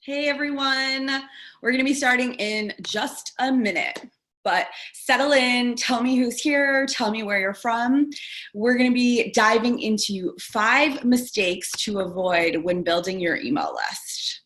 Hey everyone, we're gonna be starting in just a minute, but settle in, tell me who's here, tell me where you're from. We're gonna be diving into 5 mistakes to avoid when building your email list.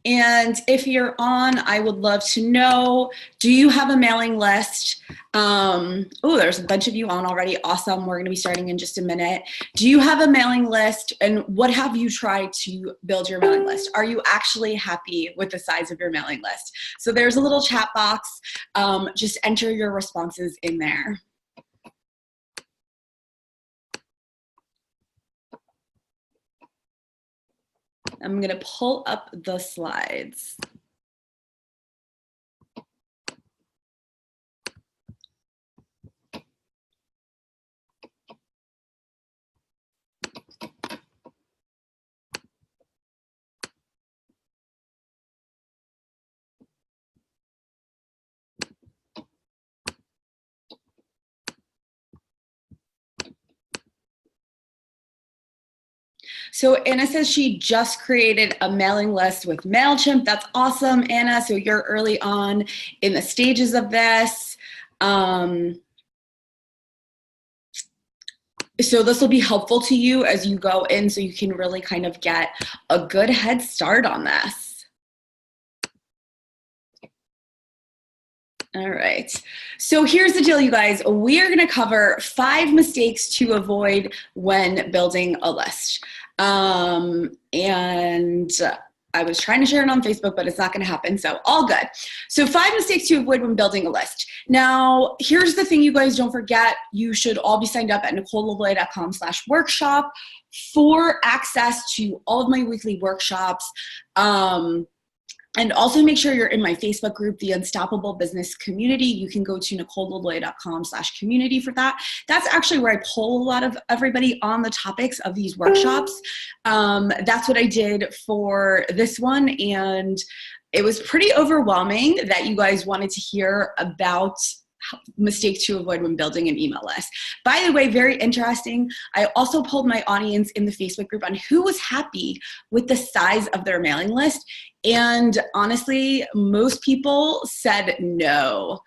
And if you're on, I would love to know, do you have a mailing list? Oh, there's a bunch of you on already. Awesome. We're going to be starting in just a minute. Do you have a mailing list? And what have you tried to build your mailing list? Are you actually happy with the size of your mailing list? So there's a little chat box. Just enter your responses in there. I'm going to pull up the slides. So Anna says she just created a mailing list with MailChimp. That's awesome, Anna. So you're early on in the stages of this. So this will be helpful to you as you go in so you can really kind of get a good head start on this. All right. So here's the deal, you guys. We are going to cover 5 mistakes to avoid when building a list. And I was trying to share it on Facebook, but it's not going to happen. So all good. So 5 mistakes to avoid when building a list. Now, here's the thing, you guys, don't forget, you should all be signed up at NicoleLavoie.com/workshop for access to all of my weekly workshops. And also make sure you're in my Facebook group, the Unstoppable Business Community. You can go to NicoleLavoie.com/community for that. That's actually where I poll a lot of everybody on the topics of these workshops. That's what I did for this one. And it was pretty overwhelming that you guys wanted to hear about mistakes to avoid when building an email list. By the way, very interesting. I also polled my audience in the Facebook group on who was happy with the size of their mailing list. And honestly, most people said no.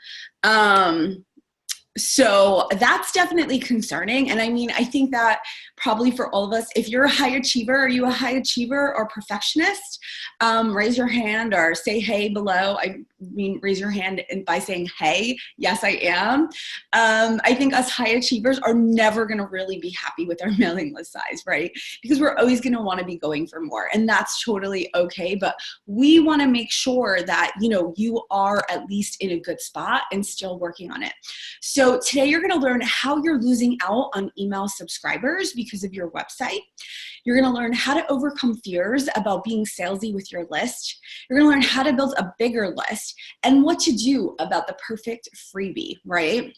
So that's definitely concerning. And I mean, I think that probably for all of us, if you're a high achiever, are you a high achiever or perfectionist? Raise your hand or say hey below. I mean, raise your hand by saying hey. Yes, I am. I think us high achievers are never going to really be happy with our mailing list size, right? Because we're always going to want to be going for more, and that's totally okay. But we want to make sure that, you know, you are at least in a good spot and still working on it. So today you're going to learn how you're losing out on email subscribers because of your website. You're going to learn how to overcome fears about being salesy with your list. You're going to learn how to build a bigger list and what to do about the perfect freebie, right?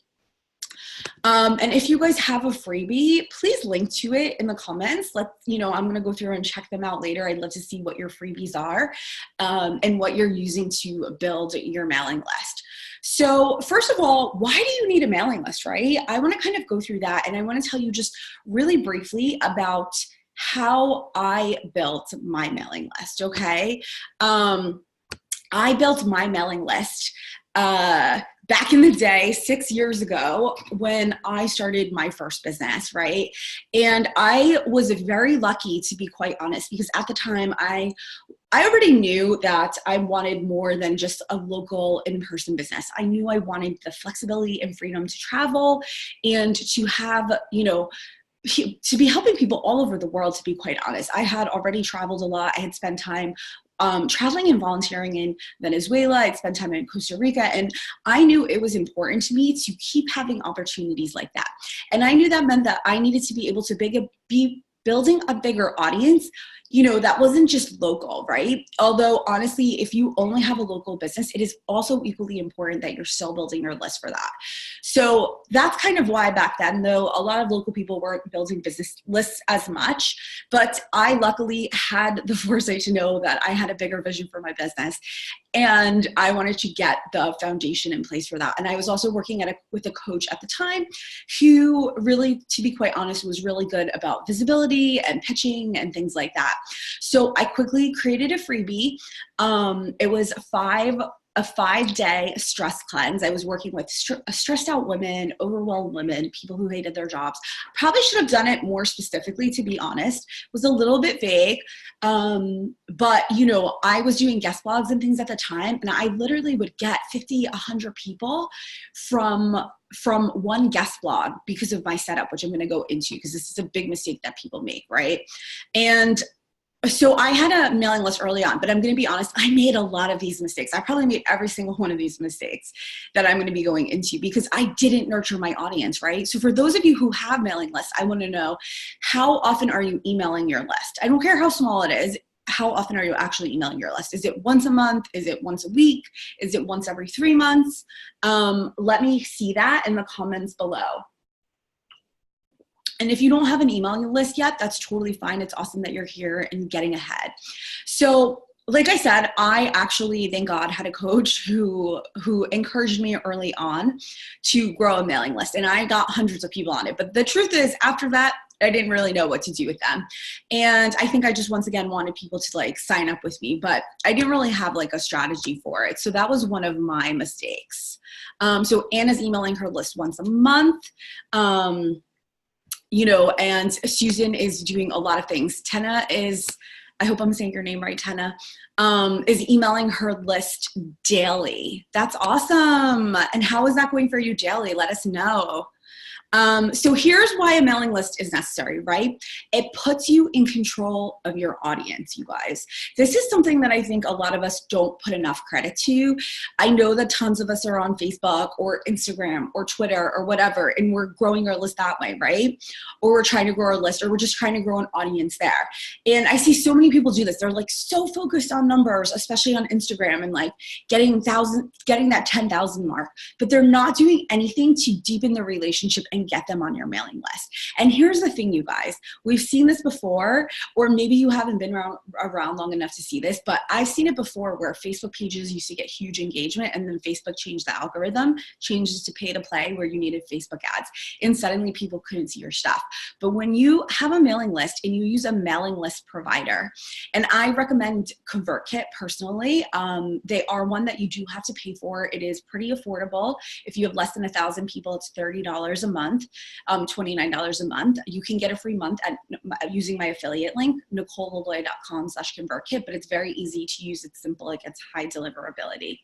And if you guys have a freebie, please link to it in the comments. I'm going to go through and check them out later. I'd love to see what your freebies are and what you're using to build your mailing list. So first of all, why do you need a mailing list, right? I want to kind of go through that, and I want to tell you just really briefly about how I built my mailing list, okay? I built my mailing list back in the day, 6 years ago, when I started my first business, right? And I was very lucky, to be quite honest, because at the time I already knew that I wanted more than just a local in-person business. I knew I wanted the flexibility and freedom to travel and to have, to be helping people all over the world, to be quite honest. I had already traveled a lot. I had spent time traveling and volunteering in Venezuela. I'd spent time in Costa Rica, and I knew it was important to me to keep having opportunities like that. And I knew that meant that I needed to be able to be building a bigger audience, that wasn't just local, right? Although honestly, if you only have a local business, it is also equally important that you're still building your list for that. So that's kind of why back then, though, a lot of local people weren't building business lists as much, but I luckily had the foresight to know that I had a bigger vision for my business. And I wanted to get the foundation in place for that. And I was also working with a coach at the time who really, to be quite honest, was really good about visibility and pitching and things like that. So I quickly created a freebie. It was a 5-day stress cleanse. I was working with stressed out women, overwhelmed women, people who hated their jobs. Probably should have done it more specifically, to be honest. It was a little bit vague. But I was doing guest blogs and things at the time, and I literally would get 50, 100 people from one guest blog because of my setup, which I'm going to go into because this is a big mistake that people make, right? And so I had a mailing list early on, but I'm going to be honest, I made a lot of these mistakes. I probably made every single one of these mistakes that I'm going to be going into because I didn't nurture my audience, right? So for those of you who have mailing lists, I want to know, how often are you emailing your list? I don't care how small it is. How often are you actually emailing your list? Is it once a month? Is it once a week? Is it once every 3 months? Let me see that in the comments below. And if you don't have an emailing list yet, that's totally fine. It's awesome that you're here and getting ahead. So like I said, I actually, thank God, had a coach who encouraged me early on to grow a mailing list. And I got hundreds of people on it. But the truth is, after that, I didn't really know what to do with them. And I think I just, once again, wanted people to sign up with me, but I didn't really have a strategy for it. So that was one of my mistakes. So Anna's emailing her list once a month. And Susan is doing a lot of things. Tenna is, I hope I'm saying your name right, Tenna, is emailing her list daily. That's awesome. And how is that going for you daily? Let us know. So here's why a mailing list is necessary, right? It puts you in control of your audience, you guys. This is something that I think a lot of us don't put enough credit to. I know that tons of us are on Facebook or Instagram or Twitter or whatever, and we're growing our list that way, right? Or we're trying to grow our list, or we're just trying to grow an audience there. And I see so many people do this. They're so focused on numbers, especially on Instagram, and getting that 10,000 mark, but they're not doing anything to deepen the relationship and get them on your mailing list. And here's the thing, you guys, we've seen this before, or maybe you haven't been around long enough to see this, but I've seen it before where Facebook pages used to get huge engagement, and then Facebook changed the algorithm, changes to pay to play where you needed Facebook ads, and suddenly people couldn't see your stuff. But when you have a mailing list and you use a mailing list provider, and I recommend ConvertKit personally, they are one that you do have to pay for. It is pretty affordable. If you have less than 1,000 people, it's $30 a month. $29 a month. You can get a free month using my affiliate link, NicoleLeBoy.com/ConvertKit, but it's very easy to use. It's simple. It gets high deliverability.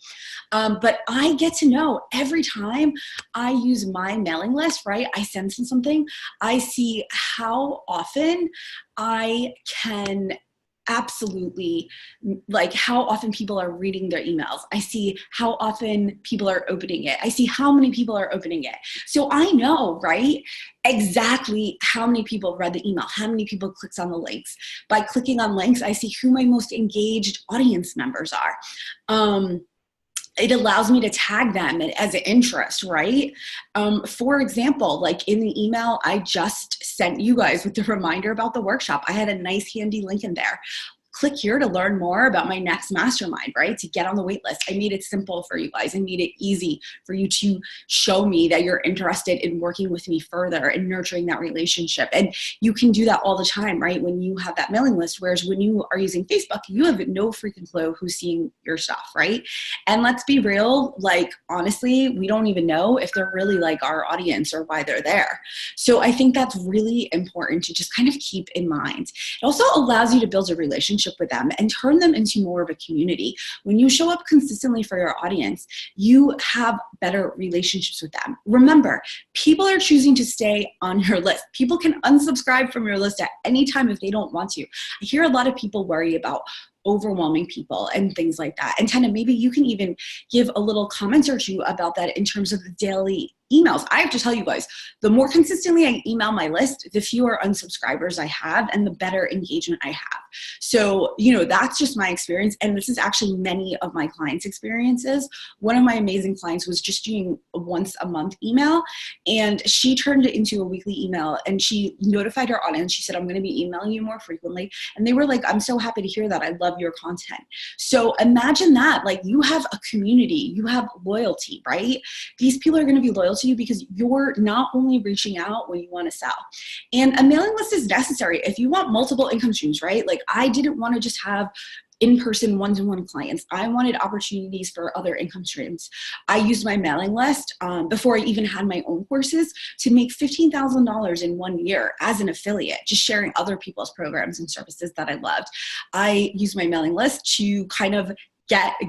But I get to know every time I use my mailing list, right? I send something, I see how often I can absolutely, how often people are reading their emails. I see how often people are opening it. I see how many people are opening it. So I know, right, exactly how many people read the email, how many people clicked on the links. By clicking on links, I see who my most engaged audience members are. It allows me to tag them as an interest, right? For example, in the email I just sent you guys with the reminder about the workshop, I had a nice handy link in there. Click here to learn more about my next mastermind, right? To get on the wait list. I made it simple for you guys. I made it easy for you to show me that you're interested in working with me further and nurturing that relationship. And you can do that all the time, right? When you have that mailing list, whereas when you are using Facebook, you have no freaking clue who's seeing your stuff, right? And let's be real, honestly, we don't even know if they're really our audience or why they're there. So I think that's really important to just kind of keep in mind. It also allows you to build a relationship with them and turn them into more of a community. When you show up consistently for your audience, you have better relationships with them. Remember, people are choosing to stay on your list. People can unsubscribe from your list at any time if they don't want to. I hear a lot of people worry about overwhelming people and things like that. And Tenna, maybe you can even give a little comment or two about that in terms of the daily emails. I have to tell you guys, the more consistently I email my list, the fewer unsubscribers I have and the better engagement I have. So, that's just my experience. And this is actually many of my clients' experiences. One of my amazing clients was just doing a once a month email, and she turned it into a weekly email, and she notified her audience. She said, I'm going to be emailing you more frequently. And they were like, I'm so happy to hear that. I love your content. So imagine that, like, you have a community, you have loyalty, right? These people are going to be loyal to you because you're not only reaching out when you want to sell. And a mailing list is necessary if you want multiple income streams, right? Like, I didn't want to just have in-person one-to-one clients. I wanted opportunities for other income streams. I used my mailing list before I even had my own courses to make $15,000 in 1 year as an affiliate, just sharing other people's programs and services that I loved. I used my mailing list to kind of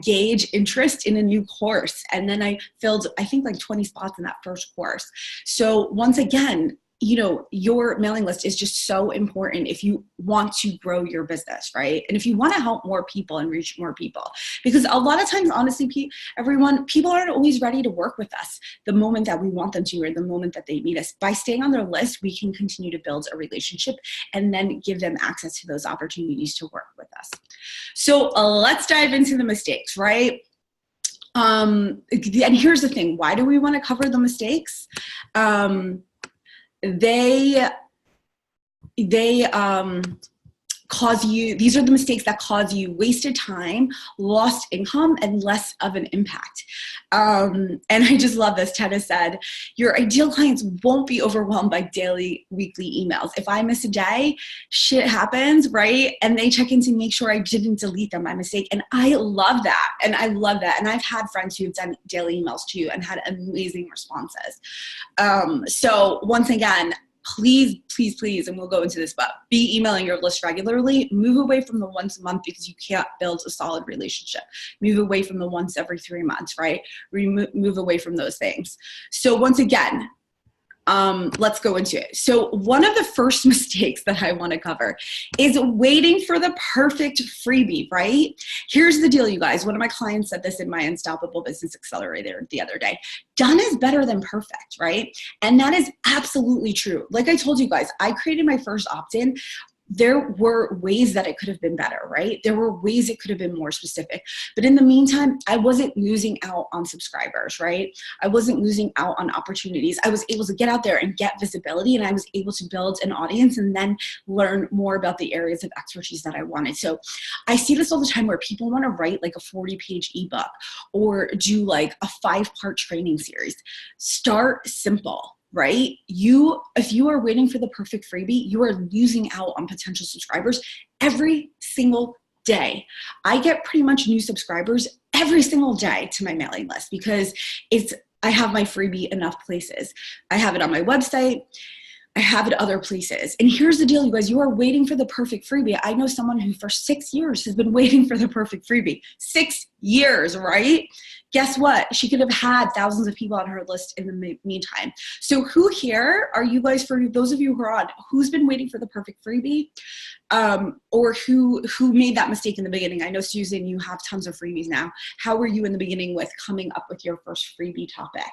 gauge interest in a new course. And then I filled, I think, like 20 spots in that first course. So once again, your mailing list is just so important if you want to grow your business, right? And if you want to help more people and reach more people, because a lot of times, honestly, people aren't always ready to work with us the moment that we want them to, or the moment that they meet us. By staying on their list, we can continue to build a relationship and then give them access to those opportunities to work with us. So let's dive into the mistakes, right? And here's the thing. Why do we want to cover the mistakes? They cause you, these are the mistakes that cause you wasted time, lost income, and less of an impact. And I just love this. Ted has said, your ideal clients won't be overwhelmed by daily, weekly emails. If I miss a day, shit happens, right? And they check in to make sure I didn't delete them by mistake. And I love that. And I've had friends who've done daily emails too and had amazing responses. So once again, please, and we'll go into this, but be emailing your list regularly. Move away from the once a month because you can't build a solid relationship. Move away from the once every 3 months, right? Move away from those things. So once again, let's go into it. So one of the first mistakes that I want to cover is waiting for the perfect freebie, right? Here's the deal, you guys. One of my clients said this in my Unstoppable Business Accelerator the other day. Done is better than perfect, right? And that is absolutely true. Like I told you guys, I created my first opt-in. There were ways that it could have been better, right? There were ways it could have been more specific. But in the meantime, I wasn't losing out on subscribers, right? I wasn't losing out on opportunities. I was able to get out there and get visibility, and I was able to build an audience and then learn more about the areas of expertise that I wanted. So I see this all the time where people want to write like a 40-page ebook or do like a 5-part training series. Start simple. Right? If you are waiting for the perfect freebie, you are losing out on potential subscribers every single day. I get pretty much new subscribers every single day to my mailing list because I have my freebie enough places. I have it on my website. I have it other places. And here's the deal, you guys, you are waiting for the perfect freebie. I know someone who for 6 years has been waiting for the perfect freebie. 6 years, right? Guess what? She could have had thousands of people on her list in the meantime. So who here are you guys, for those of you who are on, who's been waiting for the perfect freebie? Or who made that mistake in the beginning? I know, Susan, you have tons of freebies now. How were you in the beginning with coming up with your first freebie topic?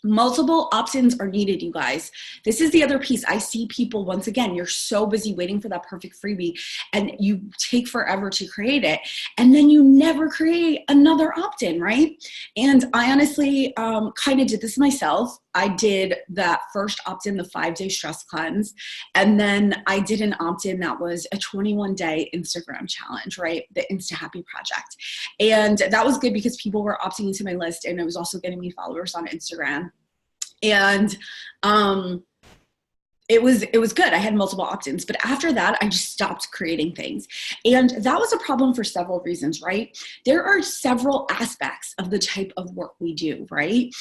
Multiple opt-ins are needed, you guys. This is the other piece. I see people, once again, you're so busy waiting for that perfect freebie and you take forever to create it. And then you never create another opt-in, right? And I honestly kind of did this myself. I did that first opt-in, the 5-day stress cleanse. And then I did an opt-in that was a 21-day Instagram challenge, right? The Insta Happy Project. And that was good because people were opting into my list and it was also getting me followers on Instagram. And it was good. I had multiple opt-ins, but after that, I just stopped creating things. And that was a problem for several reasons, right? There are several aspects of the type of work we do, right?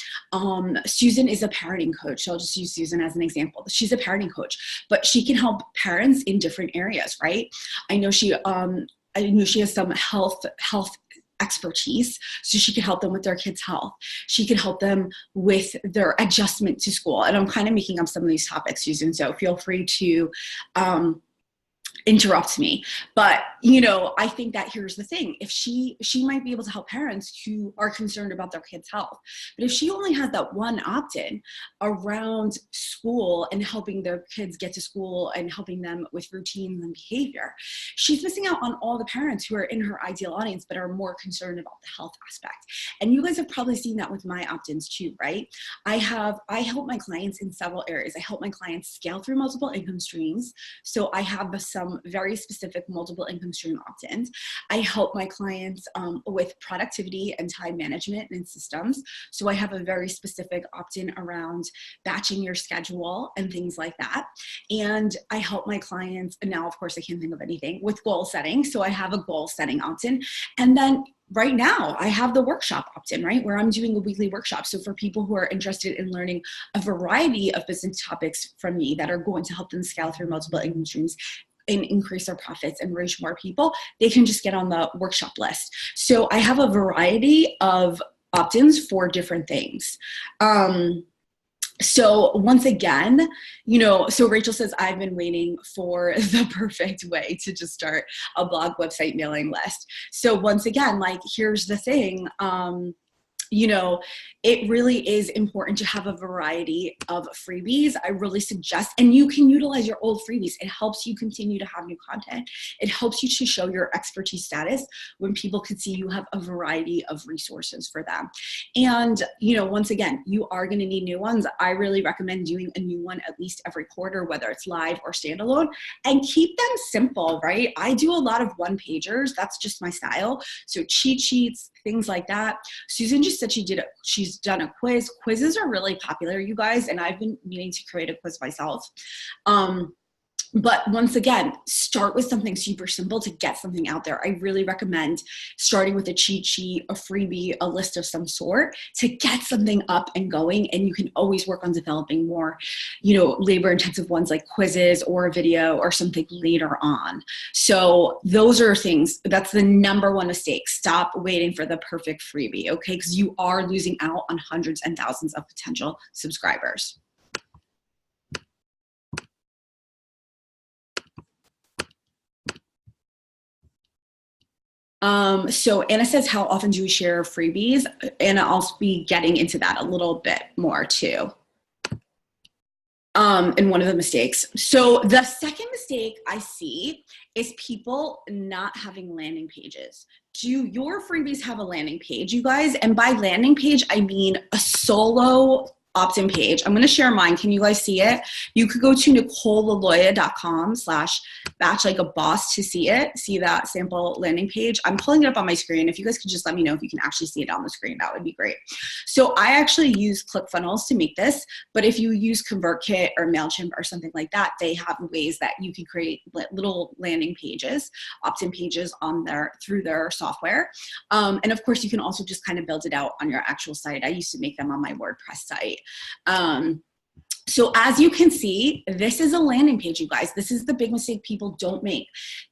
Susan is a parenting coach. So I'll just use Susan as an example. She's a parenting coach, but she can help parents in different areas, right? I know she has some health expertise, so she could help them with their kids' health. She could help them with their adjustment to school. And I'm kind of making up some of these topics, Susan, so feel free to interrupt me. But, you know, I think that here's the thing. If she might be able to help parents who are concerned about their kids' health. But if she only has that one opt-in around school and helping their kids get to school and helping them with routines and behavior, she's missing out on all the parents who are in her ideal audience but are more concerned about the health aspect. And you guys have probably seen that with my opt-ins too, right? I help my clients in several areas. I help my clients scale through multiple income streams. So I have some very specific multiple income stream opt-ins. I help my clients with productivity and time management and systems. So I have a very specific opt-in around batching your schedule and things like that. And I help my clients, and now of course I can't think of anything, with goal setting. So I have a goal setting opt-in. And then right now I have the workshop opt-in, right, where I'm doing a weekly workshop. So for people who are interested in learning a variety of business topics from me that are going to help them scale through multiple income streams and increase their profits and reach more people, they can just get on the workshop list. So I have a variety of opt-ins for different things. So once again, you know, so Rachel says, I've been waiting for the perfect way to just start a blog, website, mailing list. So once again, like, here's the thing, you know, it really is important to have a variety of freebies. I really suggest, and you can utilize your old freebies. It helps you continue to have new content. It helps you to show your expertise status when people can see you have a variety of resources for them. And, you know, once again, you are going to need new ones. I really recommend doing a new one at least every quarter, whether it's live or standalone, and keep them simple, right? I do a lot of one-pagers. That's just my style. So cheat sheets, things like that. Susan just said she's done a quiz. Quizzes are really popular, you guys, and I've been meaning to create a quiz myself. But once again, start with something super simple to get something out there. I really recommend starting with a cheat sheet, a freebie, a list of some sort to get something up and going. And you can always work on developing more, you know, labor intensive ones like quizzes or a video or something later on. So those are things, that's the number one mistake. Stop waiting for the perfect freebie, okay? Because you are losing out on hundreds and thousands of potential subscribers. So Anna says, how often do we share freebies? And I'll be getting into that a little bit more too. And one of the mistakes. So the second mistake I see is people not having landing pages. Do your freebies have a landing page, you guys? And by landing page, I mean a solo opt-in page. I'm going to share mine. Can you guys see it? You could go to NicoleLaloya.com/batchlikeaboss to see it. See that sample landing page? I'm pulling it up on my screen. If you guys could just let me know if you can actually see it on the screen, that would be great. So I actually use ClickFunnels to make this, but if you use ConvertKit or MailChimp or something like that, they have ways that you can create little landing pages, opt-in pages on through their software. And of course, you can also just kind of build it out on your actual site. I used to make them on my WordPress site. So as you can see, this is a landing page, you guys. This is the big mistake people don't make.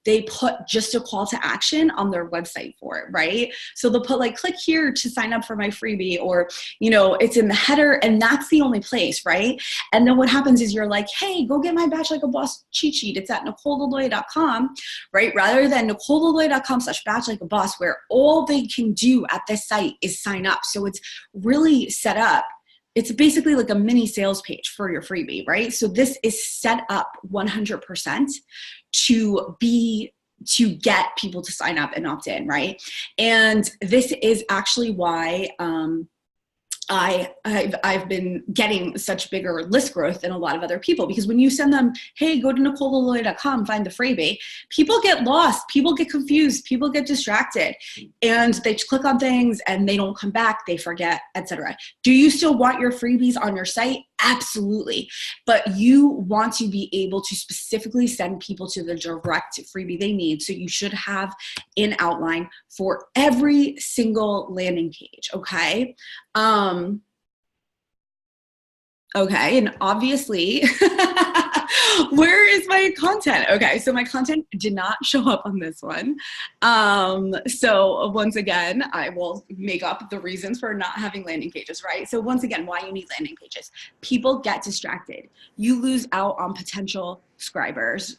They put just a call to action on their website for it, right? So they'll put like, click here to sign up for my freebie, or, you know, it's in the header and that's the only place, right? And then what happens is you're like, hey, go get my Batch Like a Boss cheat sheet. It's at NicoleLaloya.com, right? Rather than NicoleLaloya.com/batchlikeaboss, where all they can do at this site is sign up. So it's really set up. It's basically like a mini sales page for your freebie, right? So this is set up 100% to get people to sign up and opt in, right? And this is actually why I've been getting such bigger list growth than a lot of other people, because when you send them, hey, go to NicoleLaloya.com, find the freebie, people get lost, people get confused, people get distracted, and they click on things and they don't come back, they forget, etc. Do you still want your freebies on your site? Absolutely. But you want to be able to specifically send people to the direct freebie they need. So you should have an outline for every single landing page, okay? Okay, and obviously, Where is my content? Okay, so my content did not show up on this one. So once again, I will make up the reasons for not having landing pages, right? So once again, why you need landing pages. People get distracted. You lose out on potential subscribers.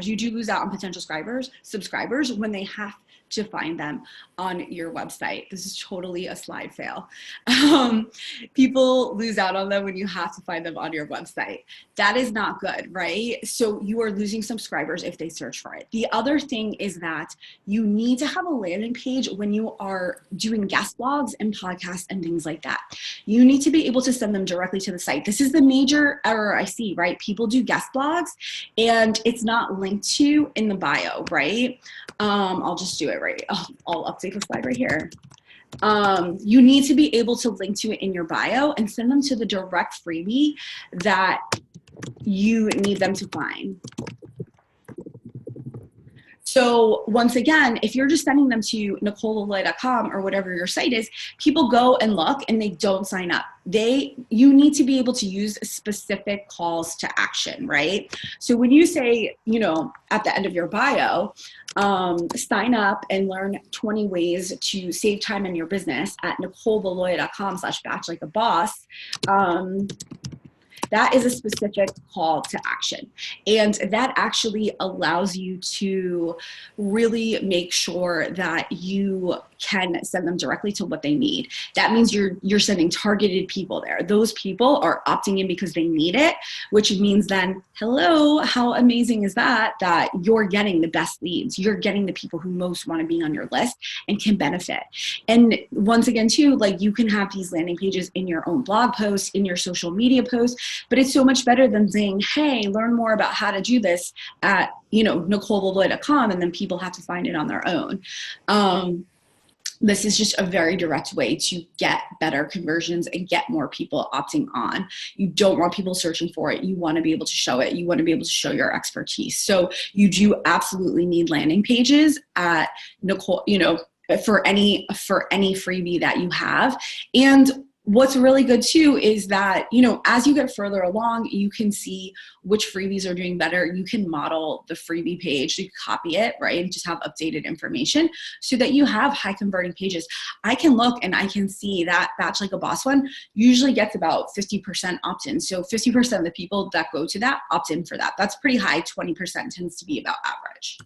You do lose out on potential subscribers when they have to find them on your website. This is totally a slide fail. People lose out on them when you have to find them on your website. That is not good, right? So you are losing subscribers if they search for it. The other thing is that you need to have a landing page when you are doing guest blogs and podcasts and things like that. You need to be able to send them directly to the site. This is the major error I see, right? People do guest blogs and it's not linked to in the bio, right? I'll just do it right. I'll update the slide right here. You need to be able to link to it in your bio and send them to the direct freebie that you need them to find. So once again, if you're just sending them to NicoleLaloy.com or whatever your site is, people go and look and they don't sign up. You need to be able to use specific calls to action, right? So when you say, at the end of your bio, sign up and learn 20 ways to save time in your business at NicoleLaloy.com/batch like a boss, that is a specific call to action. And that actually allows you to really make sure that you can send them directly to what they need. That means you're sending targeted people there. Those people are opting in because they need it, which means then, hello, how amazing is that you're getting the best leads. You're getting the people who most want to be on your list and can benefit. And once again, too, like you can have these landing pages in your own blog posts, in your social media posts, but it's so much better than saying, hey, learn more about how to do this at, NicoleLaloy.com, and then people have to find it on their own. This is just a very direct way to get better conversions and get more people opting on. You don't want people searching for it. You want to be able to show it. You want to be able to show your expertise. So you do absolutely need landing pages at Nicole, for any freebie that you have. And what's really good too is that, as you get further along, you can see which freebies are doing better. You can model the freebie page, you copy it, right? And just have updated information so that you have high converting pages. I can look and I can see that Batch Like a Boss one usually gets about 50% opt-in. So 50% of the people that go to that opt in for that. That's pretty high. 20% tends to be about average.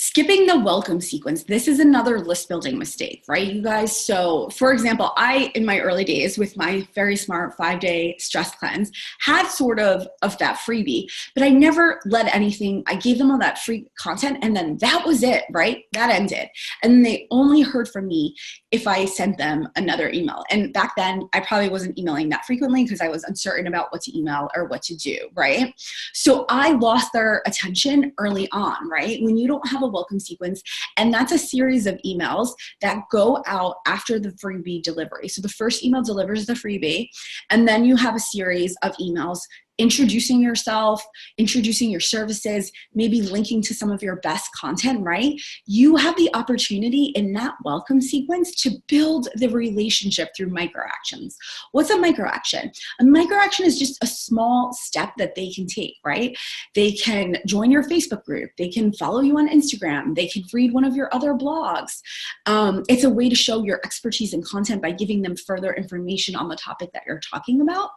Skipping the welcome sequence. This is another list building mistake, right, you guys? So for example, in my early days with my very smart 5-day stress cleanse, had sort of that freebie, but I never led anything. I gave them all that free content and then that was it, right? That ended. And they only heard from me if I sent them another email. And back then I probably wasn't emailing that frequently because I was uncertain about what to email or what to do, right? So I lost their attention early on, right? When you don't have a welcome sequence, and that's a series of emails that go out after the freebie delivery. So the first email delivers the freebie, and then you have a series of emails introducing yourself, introducing your services, maybe linking to some of your best content, right? You have the opportunity in that welcome sequence to build the relationship through micro actions. What's a micro action? A micro action is just a small step that they can take, right? They can join your Facebook group. They can follow you on Instagram. They can read one of your other blogs. It's a way to show your expertise in content by giving them further information on the topic that you're talking about.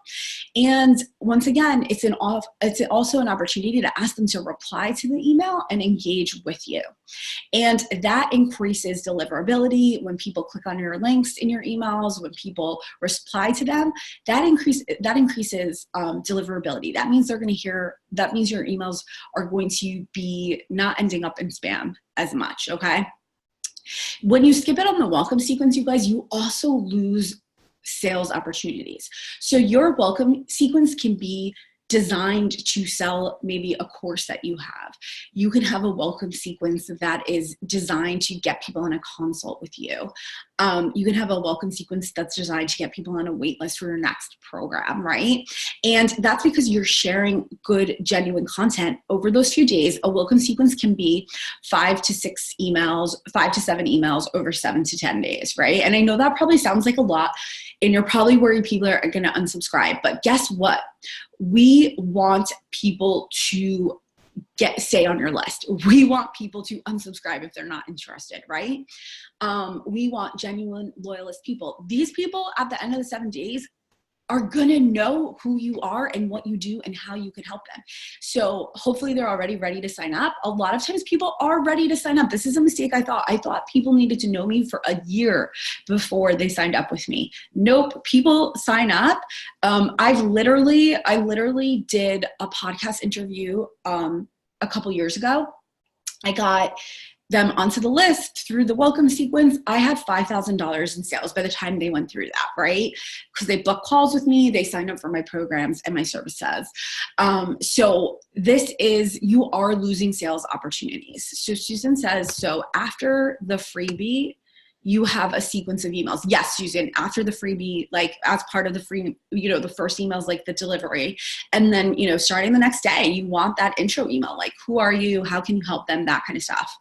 And once again, it's also an opportunity to ask them to reply to the email and engage with you. And that increases deliverability. When people click on your links in your emails, when people reply to them, that increases deliverability. That means your emails are going to be not ending up in spam as much, okay? When you skip it on the welcome sequence, you guys, you also lose sales opportunities. So your welcome sequence can be designed to sell maybe a course that you have. You can have a welcome sequence that is designed to get people on a consult with you. You can have a welcome sequence that's designed to get people on a wait list for your next program, right? And that's because you're sharing good, genuine content over those few days. A welcome sequence can be 5 to 7 emails over 7 to 10 days, right? And I know that probably sounds like a lot. and you're probably worried people are going to unsubscribe. But guess what? We want people to stay on your list. We want people to unsubscribe if they're not interested, right? We want genuine loyalist people. These people at the end of the 7 days are gonna know who you are and what you do and how you can help them. So hopefully they're already ready to sign up. A lot of times people are ready to sign up. This is a mistake I thought people needed to know me for a year before they signed up with me. Nope, people sign up. I literally did a podcast interview a couple years ago. I got them onto the list through the welcome sequence. I had $5,000 in sales by the time they went through that, right? Because they booked calls with me, they signed up for my programs and my services. So this is, you are losing sales opportunities. So Susan says, so after the freebie, you have a sequence of emails. Yes, Susan, after the freebie, like as part of the free, the first email is like the delivery. And then, starting the next day, you want that intro email, like who are you? How can you help them? That kind of stuff.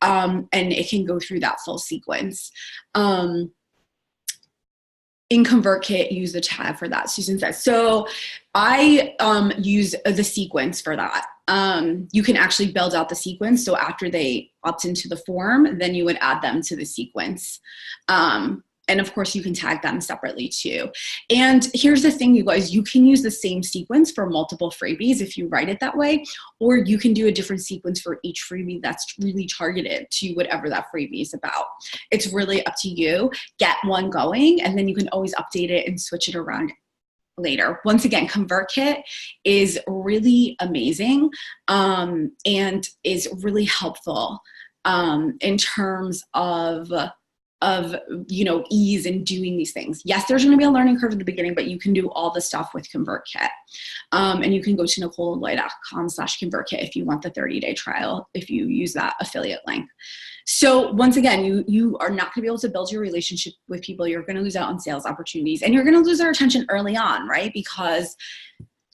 And it can go through that full sequence. In ConvertKit, use the tag for that, Susan says. So I use the sequence for that. You can actually build out the sequence. So after they opt into the form, then you would add them to the sequence. And of course you can tag them separately too. And here's the thing, you guys, you can use the same sequence for multiple freebies if you write it that way, or you can do a different sequence for each freebie that's really targeted to whatever that freebie is about. It's really up to you. Get one going, and then you can always update it and switch it around later. Once again, ConvertKit is really amazing and is really helpful in terms of ease in doing these things. Yes, there's going to be a learning curve at the beginning, but you can do all the stuff with ConvertKit. And you can go to NicoleLoy.com/ConvertKit if you want the 30-day trial, if you use that affiliate link. So once again, you are not going to be able to build your relationship with people. You're going to lose out on sales opportunities, and you're going to lose their attention early on, right? Because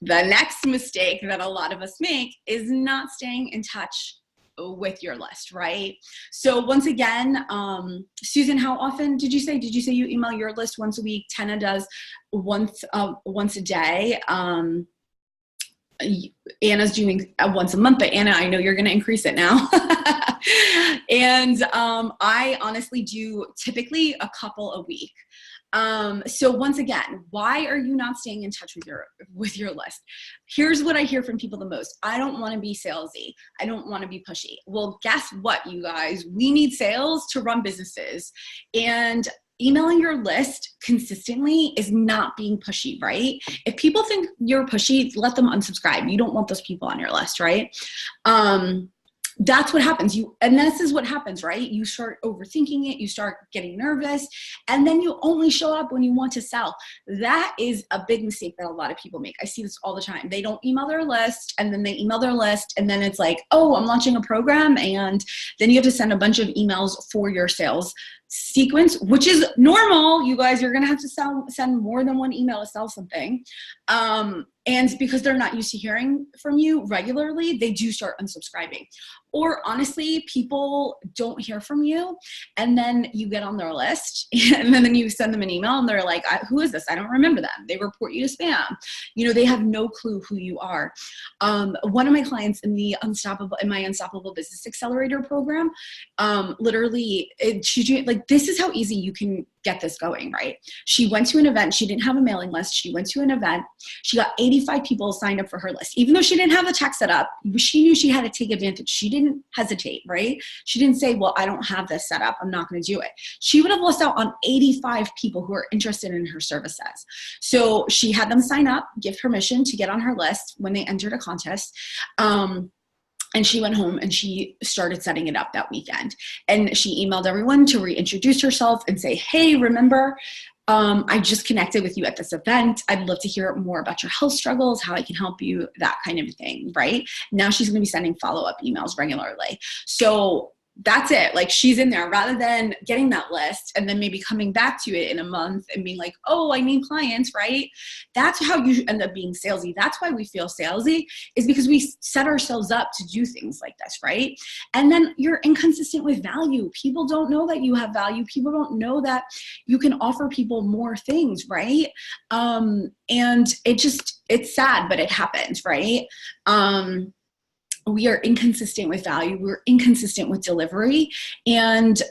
the next mistake that a lot of us make is not staying in touch with your list, right? So once again, Susan, how often did you say you email your list once a week? Tenna does once a day. Anna's doing once a month, but Anna, I know you're going to increase it now. And I honestly do typically a couple a week. So once again, why are you not staying in touch with your list? Here's what I hear from people the most. I don't want to be salesy. I don't want to be pushy. Well, guess what, you guys? We need sales to run businesses, and emailing your list consistently is not being pushy, right? If people think you're pushy, let them unsubscribe. You don't want those people on your list, right? That's what happens. And this is what happens, right? You start overthinking it, you start getting nervous, and then you only show up when you want to sell. That is a big mistake that a lot of people make. I see this all the time. They don't email their list, and then they email their list, and then it's like, oh, I'm launching a program, and then you have to send a bunch of emails for your sales sequence, which is normal. You guys, you're going to have to send more than one email to sell something. And because they're not used to hearing from you regularly, they do start unsubscribing. Or honestly, people don't hear from you, and then you get on their list, and then you send them an email, and they're like, who is this? I don't remember them. They report you to spam. They have no clue who you are. One of my clients in my Unstoppable Business Accelerator program, literally, this is how easy you can get this going, right? She went to an event. She didn't have a mailing list. She went to an event. She got 85 people signed up for her list. Even though she didn't have the tech set up, she knew she had to take advantage. She didn't hesitate, right? She didn't say, well, I don't have this set up, I'm not going to do it. She would have lost out on 85 people who are interested in her services. So she had them sign up, give permission to get on her list when they entered a contest. And she went home and she started setting it up that weekend. And she emailed everyone to reintroduce herself and say, hey, remember, I just connected with you at this event. I'd love to hear more about your health struggles, how I can help you, that kind of thing, right? Now she's going to be sending follow-up emails regularly. So that's it. Like, she's in there, rather than getting that list and then maybe coming back to it in a month and being like, oh, I need clients, right? That's how you end up being salesy. That's why we feel salesy, is because we set ourselves up to do things like this, right? And then you're inconsistent with value. People don't know that you have value. People don't know that you can offer people more things, right? And it's sad, but it happens, right? We are inconsistent with value. We're inconsistent with delivery, and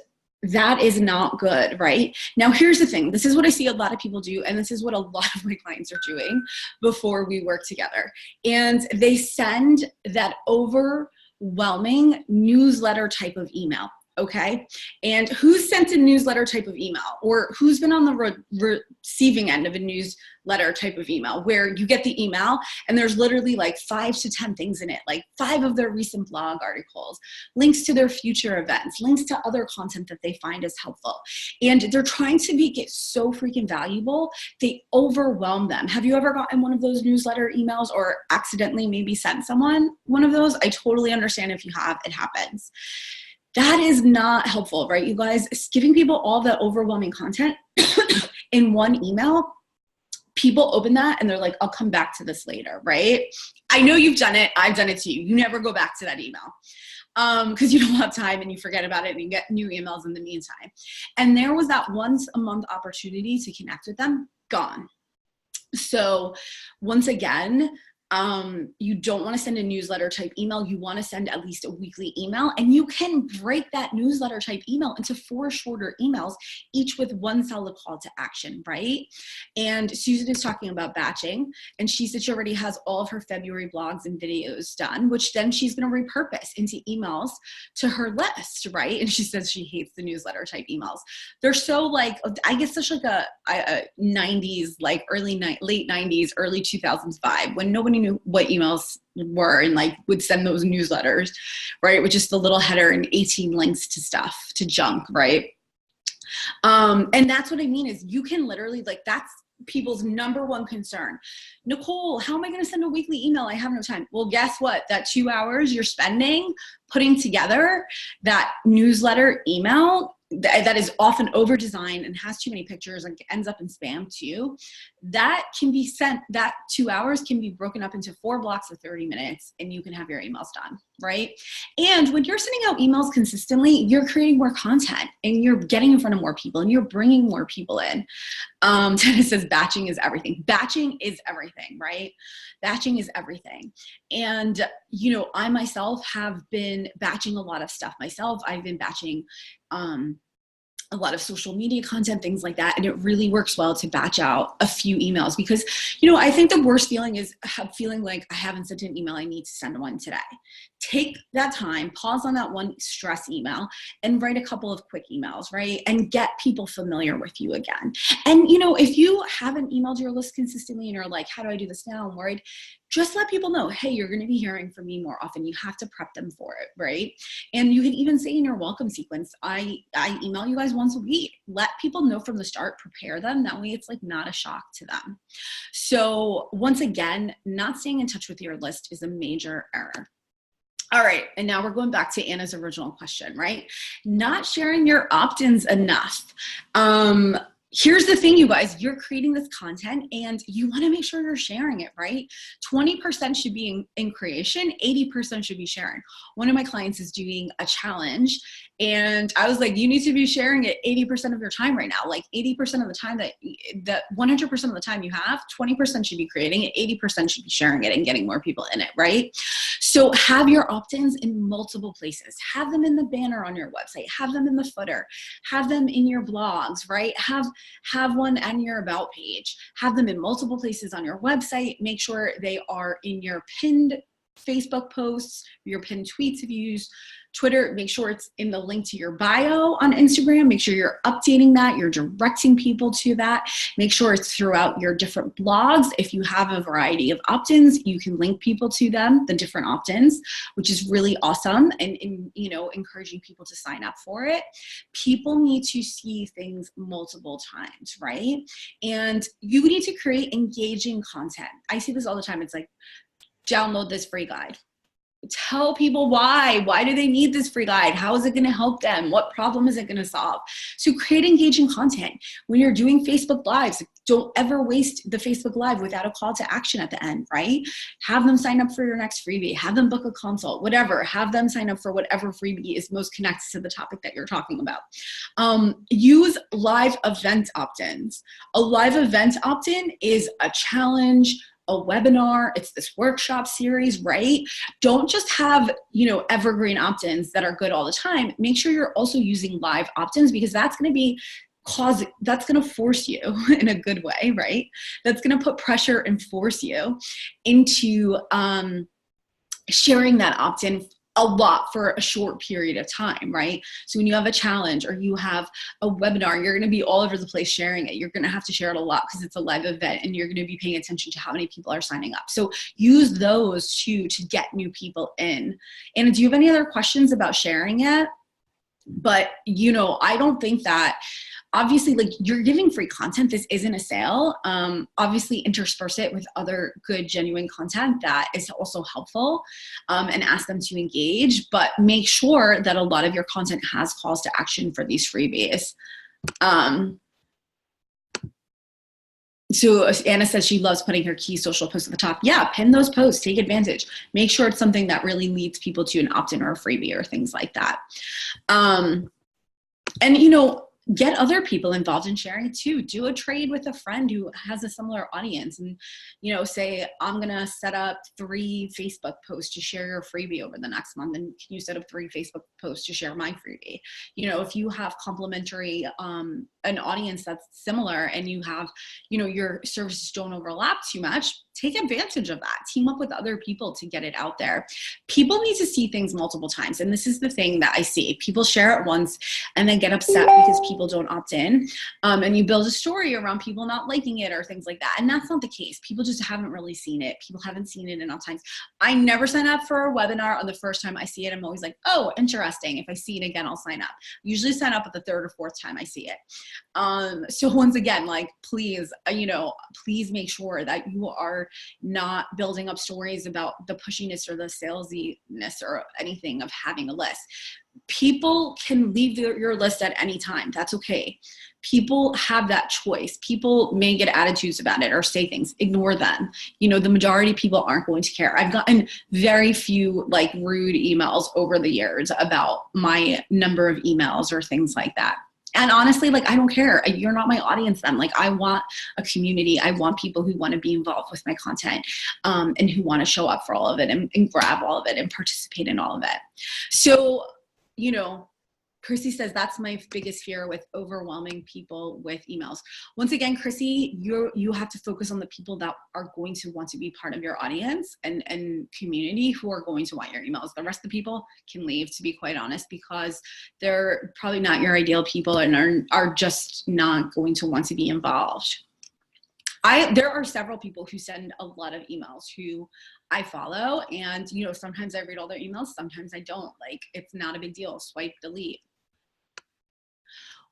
that is not good, right? Now, here's the thing. This is what I see a lot of people do, and this is what a lot of my clients are doing before we work together. And they send that overwhelming newsletter type of email. Okay. And who's sent a newsletter type of email, or who's been on the receiving end of a newsletter type of email, where you get the email and there's literally like 5 to 10 things in it, like 5 of their recent blog articles, links to their future events, links to other content that they find is helpful. And they're trying to make it so freaking valuable, they overwhelm them. Have you ever gotten one of those newsletter emails, or accidentally maybe sent someone one of those? I totally understand if you have, it happens. That is not helpful, right, you guys? Giving people all the overwhelming content in one email, people open that and they're like, I'll come back to this later, right? I know you've done it. I've done it to you. You never go back to that email because you don't have time and you forget about it and you get new emails in the meantime. And there was that once a month opportunity to connect with them, gone. So once again, you don't want to send a newsletter type email. You want to send at least a weekly email, and you can break that newsletter type email into 4 shorter emails, each with one solid call to action, right? And Susan is talking about batching, and she said she already has all of her February blogs and videos done, which then she's going to repurpose into emails to her list, right? And she says she hates the newsletter type emails. They're so like, I guess such like a 90s, like late 90s, early 2000s vibe, when nobody knew what emails were and like would send those newsletters, right? With just a little header and 18 links to stuff, to junk, right? And that's what I mean, is you can literally, like, that's people's number one concern. Nicole, how am I going to send a weekly email? I have no time. Well, guess what? That 2 hours you're spending putting together that newsletter email that is often over designed and has too many pictures and ends up in spam too, that can be sent, that 2 hours can be broken up into 4 blocks of 30 minutes and you can have your emails done, right? And when you're sending out emails consistently, you're creating more content and you're getting in front of more people and you're bringing more people in. Dennis says batching is everything. Batching is everything, right? Batching is everything. And, you know, I myself have been batching a lot of stuff myself. I've been batching, a lot of social media content, things like that. And it really works well to batch out a few emails because, you know, I think the worst feeling is feeling like I haven't sent an email. I need to send one today. Take that time, pause on that one stress email and write a couple of quick emails, right? And get people familiar with you again. And, you know, if you haven't emailed your list consistently and you're like, how do I do this now? I'm worried. Just let people know, hey, you're going to be hearing from me more often. You have to prep them for it, right? And you can even say in your welcome sequence, I email you guys once a week. Let people know from the start, prepare them. That way it's like not a shock to them. So once again, not staying in touch with your list is a major error. All right, and now we're going back to Anna's original question, right? Not sharing your opt-ins enough. Here's the thing, you guys, you're creating this content and you want to make sure you're sharing it, right? 20% should be in creation, 80% should be sharing. One of my clients is doing a challenge and I was like, you need to be sharing it 80% of your time right now. Like 80% of the time that 100% of the time you have, 20% should be creating it, 80% should be sharing it and getting more people in it, right? So have your opt-ins in multiple places. Have them in the banner on your website, have them in the footer, have them in your blogs, right? Have one on your about page, have them in multiple places on your website. Make sure they are in your pinned Facebook posts, your pinned tweets if you use Twitter. Make sure it's in the link to your bio on Instagram. Make sure you're updating that, you're directing people to that. Make sure it's throughout your different blogs. If you have a variety of opt-ins, you can link people to them, the different opt-ins, which is really awesome, and you know, encouraging people to sign up for it. People need to see things multiple times, right? And you need to create engaging content. I see this all the time. It's like, download this free guide. Tell people why do they need this free guide? How is it going to help them? What problem is it going to solve? So create engaging content. When you're doing Facebook Lives, don't ever waste the Facebook Live without a call to action at the end, right? Have them sign up for your next freebie, have them book a consult, whatever, have them sign up for whatever freebie is most connected to the topic that you're talking about. Use live event opt-ins. A live event opt-in is a challenge, a webinar, it's this workshop series, right? Don't just have, evergreen opt-ins that are good all the time. Make sure you're also using live opt-ins, because that's going to force you in a good way, right? That's going to put pressure and force you into sharing that opt-in a lot for a short period of time, right? So when you have a challenge or you have a webinar, you're going to be all over the place sharing it. You're going to have to share it a lot because it's a live event, and you're going to be paying attention to how many people are signing up. So use those to get new people in. And do you have any other questions about sharing it? But, I don't think that, obviously, like, you're giving free content. This isn't a sale. Obviously intersperse it with other good, genuine content that is also helpful, and ask them to engage, but make sure that a lot of your content has calls to action for these freebies. So Anna says she loves putting her key social posts at the top. Yeah, pin those posts, take advantage. Make sure it's something that really leads people to an opt-in or a freebie or things like that. And, get other people involved in sharing it too. Do a trade with a friend who has a similar audience, and, say, I'm going to set up 3 Facebook posts to share your freebie over the next month. And can you set up 3 Facebook posts to share my freebie? If you have complementary, an audience that's similar, and you have, your services don't overlap too much, take advantage of that. Team up with other people to get it out there. People need to see things multiple times. And this is the thing that I see. People share it once and then get upset because people don't opt in. And you build a story around people not liking it or things like that. And that's not the case. People just haven't really seen it. People haven't seen it enough times. I never sign up for a webinar on the first time I see it. I'm always like, oh, interesting. If I see it again, I'll sign up. Usually sign up at the 3rd or 4th time I see it. So once again, like, please, please make sure that you are not building up stories about the pushiness or the salesiness or anything of having a list. People can leave your list at any time. That's okay. People have that choice. People may get attitudes about it or say things. Ignore them. The majority of people aren't going to care. I've gotten very few rude emails over the years about my number of emails or things like that. And honestly, I don't care. You're not my audience then. I want a community. I want people who want to be involved with my content, and who want to show up for all of it and grab all of it and participate in all of it. So, Chrissy says, that's my biggest fear with overwhelming people with emails. Once again, Chrissy, you have to focus on the people that are going to want to be part of your audience and community, who are going to want your emails. The rest of the people can leave, to be quite honest, because they're probably not your ideal people and are just not going to want to be involved. There are several people who send a lot of emails who I follow, and sometimes I read all their emails, sometimes I don't. It's not a big deal. Swipe, delete.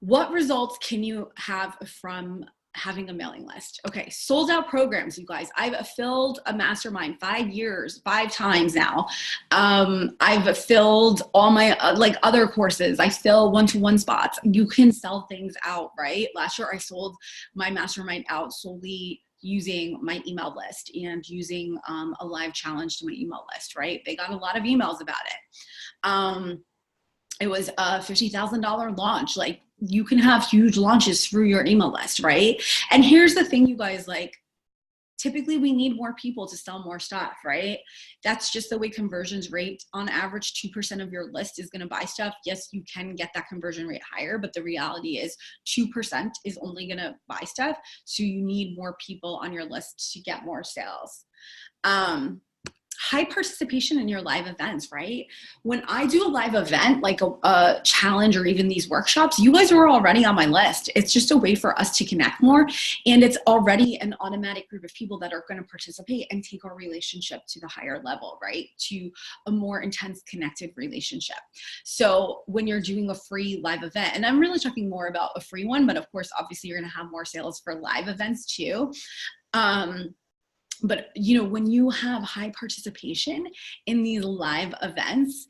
What results can you have from having a mailing list? Okay, sold out programs, you guys. I've filled a mastermind 5 times now. I've filled all my other courses. I fill one-to-one spots. You can sell things out, right? Last year I sold my mastermind out solely using my email list and using a live challenge to my email list, right? They got a lot of emails about it. It was a $50,000 launch. You can have huge launches through your email list, right? And here's the thing, you guys, typically we need more people to sell more stuff, right? That's just the way conversions rate. On average, 2% of your list is going to buy stuff. Yes, you can get that conversion rate higher, but the reality is 2% is only going to buy stuff. So you need more people on your list to get more sales. High participation in your live events, right? When I do a live event, like a challenge or even these workshops, you guys are already on my list. It's just a way for us to connect more. And it's already an automatic group of people that are going to participate and take our relationship to the higher level, right? To a more intense connected relationship. So when you're doing a free live event, and I'm really talking more about a free one, but of course, obviously you're going to have more sales for live events too. But, you know, when you have high participation in these live events,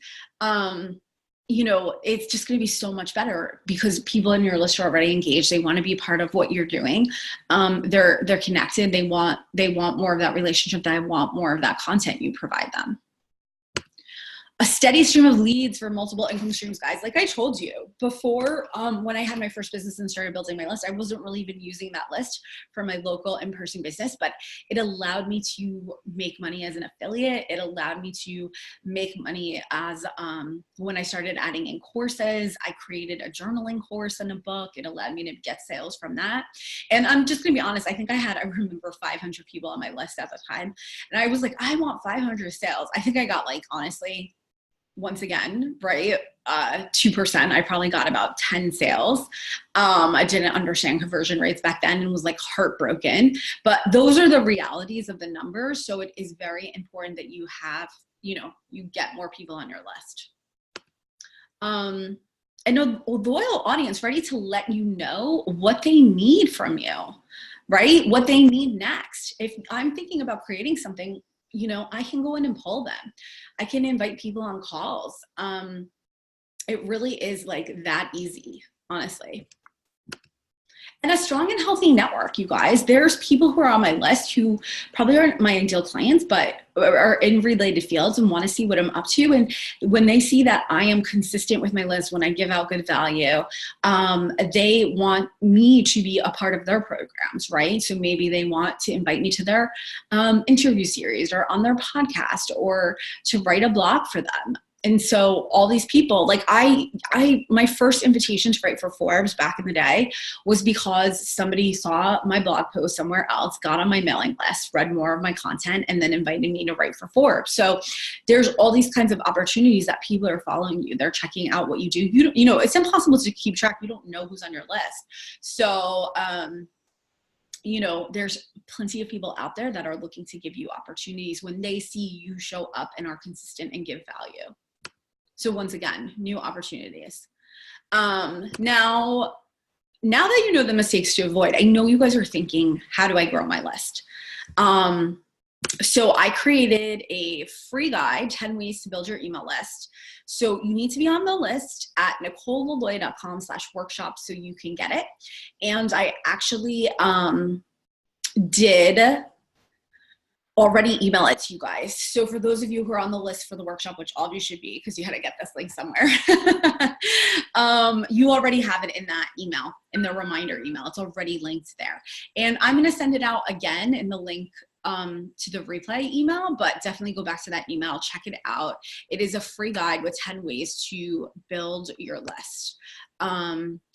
you know, it's just going to be so much better because people in your list are already engaged. They want to be part of what you're doing. They're connected. They want more of that relationship. They want more of that content you provide them. A steady stream of leads for multiple income streams, guys. Like I told you before, when I had my first business and started building my list, I wasn't really even using that list for my local in-person business, but it allowed me to make money as an affiliate. It allowed me to make money as, when I started adding in courses, I created a journaling course and a book. It allowed me to get sales from that. And I'm just going to be honest. I think I remember 500 people on my list at the time. And I was like, I want 500 sales. I think I got like, honestly, once again, right, 2%, I probably got about 10 sales. I didn't understand conversion rates back then and was like heartbroken, but those are the realities of the numbers. So it is very important that you have, you know, you get more people on your list. And a loyal audience ready to let you know what they need from you, right? What they need next. If I'm thinking about creating something, you know, I can go in and pull them. I can invite people on calls. It really is like that easy, honestly. And a strong and healthy network, you guys. There's people who are on my list who probably aren't my ideal clients, but are in related fields and want to see what I'm up to. And when they see that I am consistent with my list, when I give out good value, they want me to be a part of their programs, right? So maybe they want to invite me to their interview series or on their podcast or to write a blog for them. And so all these people, like my first invitation to write for Forbes back in the day was because somebody saw my blog post somewhere else, got on my mailing list, read more of my content, and then invited me to write for Forbes. So there's all these kinds of opportunities that people are following you. They're checking out what you do. You know, it's impossible to keep track. You don't know who's on your list. So, you know, there's plenty of people out there that are looking to give you opportunities when they see you show up and are consistent and give value. So once again, new opportunities. Now that you know the mistakes to avoid, I know you guys are thinking, how do I grow my list? So I created a free guide, 10 ways to build your email list. So you need to be on the list at NicoleLaloy.com/workshop so you can get it. And I actually did already email it to you guys. So for those of you who are on the list for the workshop, which all of you should be because you had to get this link somewhere, you already have it in that email, in the reminder email. It's already linked there. And I'm going to send it out again in the link to the replay email, but definitely go back to that email, check it out. It is a free guide with 10 ways to build your list.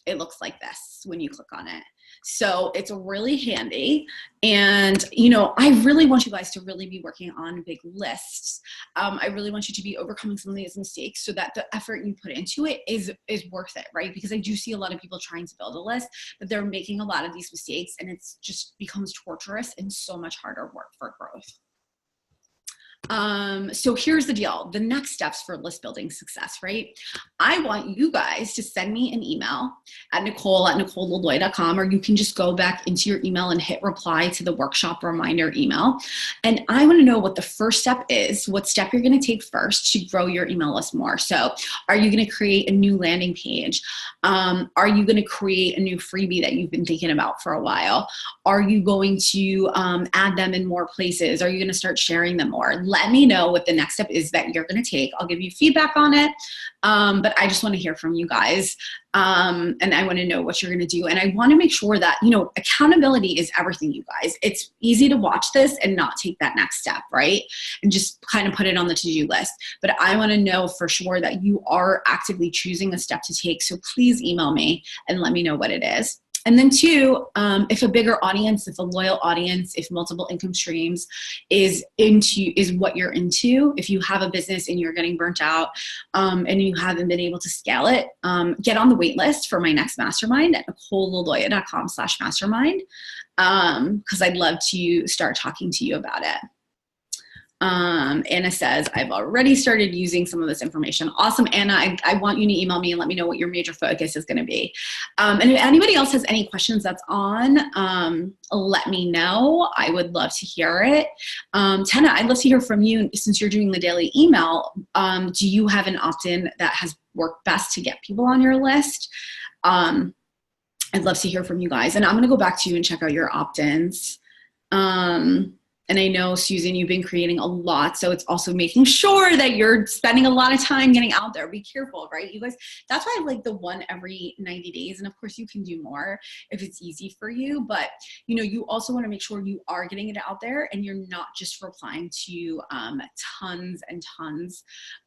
It looks like this when you click on it. So it's really handy. And, you know, I really want you guys to really be working on big lists. I really want you to be overcoming some of these mistakes so that the effort you put into it is worth it, right? Because I do see a lot of people trying to build a list, but they're making a lot of these mistakes and it's just becomes torturous and so much harder work for growth. So here's the deal. The next steps for list building success, right? I want you guys to send me an email at Nicole@NicoleLaloy.com, or you can just go back into your email and hit reply to the workshop reminder email. And I want to know what the first step is, what step you're going to take first to grow your email list more. So are you going to create a new landing page? Are you going to create a new freebie that you've been thinking about for a while? Are you going to add them in more places? Are you going to start sharing them more? Let me know what the next step is that you're going to take. I'll give you feedback on it. But I just want to hear from you guys. And I want to know what you're going to do. And I want to make sure that, you know, accountability is everything, you guys. It's easy to watch this and not take that next step, right? And just kind of put it on the to-do list. But I want to know for sure that you are actively choosing a step to take. So please email me and let me know what it is. And then two, if a bigger audience, if a loyal audience, if multiple income streams is what you're into, if you have a business and you're getting burnt out and you haven't been able to scale it, get on the wait list for my next mastermind at NicoleLaloy.com/mastermind because I'd love to start talking to you about it. Anna says, I've already started using some of this information. Awesome, Anna. I want you to email me and let me know what your major focus is going to be. And if anybody else has any questions that's on, let me know. I would love to hear it. Tenna, I'd love to hear from you since you're doing the daily email. Do you have an opt-in that has worked best to get people on your list? I'd love to hear from you guys. And I'm going to go back to you and check out your opt-ins. And I know, Susan, you've been creating a lot. So it's also making sure that you're spending a lot of time getting out there. Be careful, right? You guys, that's why I like the one every 90 days. And of course you can do more if it's easy for you, but you also want to make sure you are getting it out there and you're not just replying to tons and tons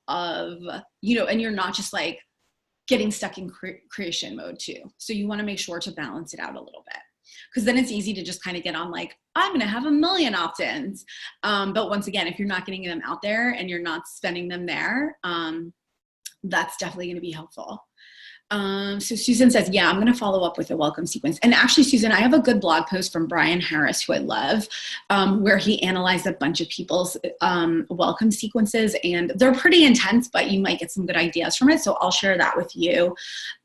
of, and you're not just like getting stuck in creation mode too. So you want to make sure to balance it out a little bit. Because then it's easy to just kind of get on like, I'm going to have 1 million opt-ins. But once again, if you're not getting them out there and you're not spending them there, that's definitely going to be helpful. So Susan says, yeah, I'm going to follow up with a welcome sequence. And actually, Susan, I have a good blog post from Brian Harris, who I love, where he analyzed a bunch of people's welcome sequences. And they're pretty intense, but you might get some good ideas from it. So I'll share that with you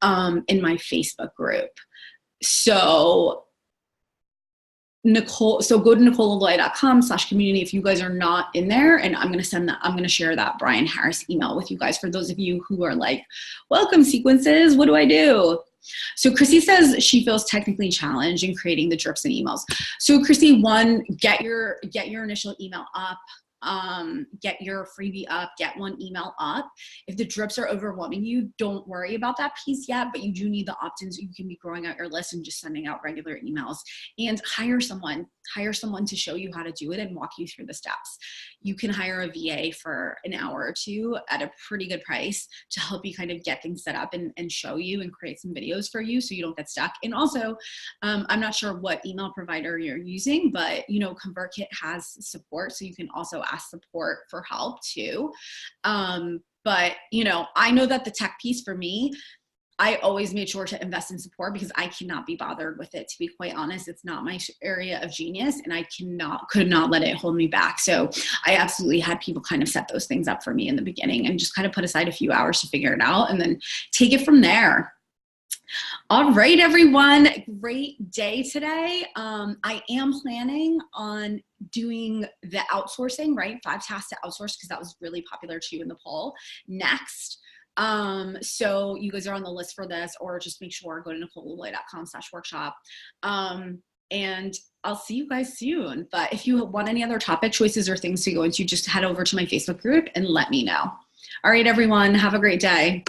in my Facebook group. So Nicole, so go to NicoleLaloy.com/community if you guys are not in there, and I'm going to share that Brian Harris email with you guys for those of you who are like, welcome sequences, what do I do? So Chrissy says she feels technically challenged in creating the drips and emails. So Chrissy, one, get your initial email up. Get your freebie up, get one email up. If the drips are overwhelming you, don't worry about that piece yet, but you do need the opt-ins so you can be growing out your list and just sending out regular emails. And hire someone to show you how to do it and walk you through the steps. You can hire a VA for an hour or two at a pretty good price to help you kind of get things set up and show you and create some videos for you so you don't get stuck. And also, I'm not sure what email provider you're using, but ConvertKit has support, so you can also ask support for help too. But I know that the tech piece for me, I always made sure to invest in support because I cannot be bothered with it. To be quite honest, it's not my area of genius and I could not let it hold me back. So I absolutely had people kind of set those things up for me in the beginning and just kind of put aside a few hours to figure it out and then take it from there. All right, everyone, great day today. I am planning on doing the outsourcing, right? 5 tasks to outsource because that was really popular too in the poll next. So you guys are on the list for this, or just make sure, go to NicoleLaloy.com/workshop. And I'll see you guys soon. But if you want any other topic choices or things to go into, just head over to my Facebook group and let me know. All right, everyone, have a great day.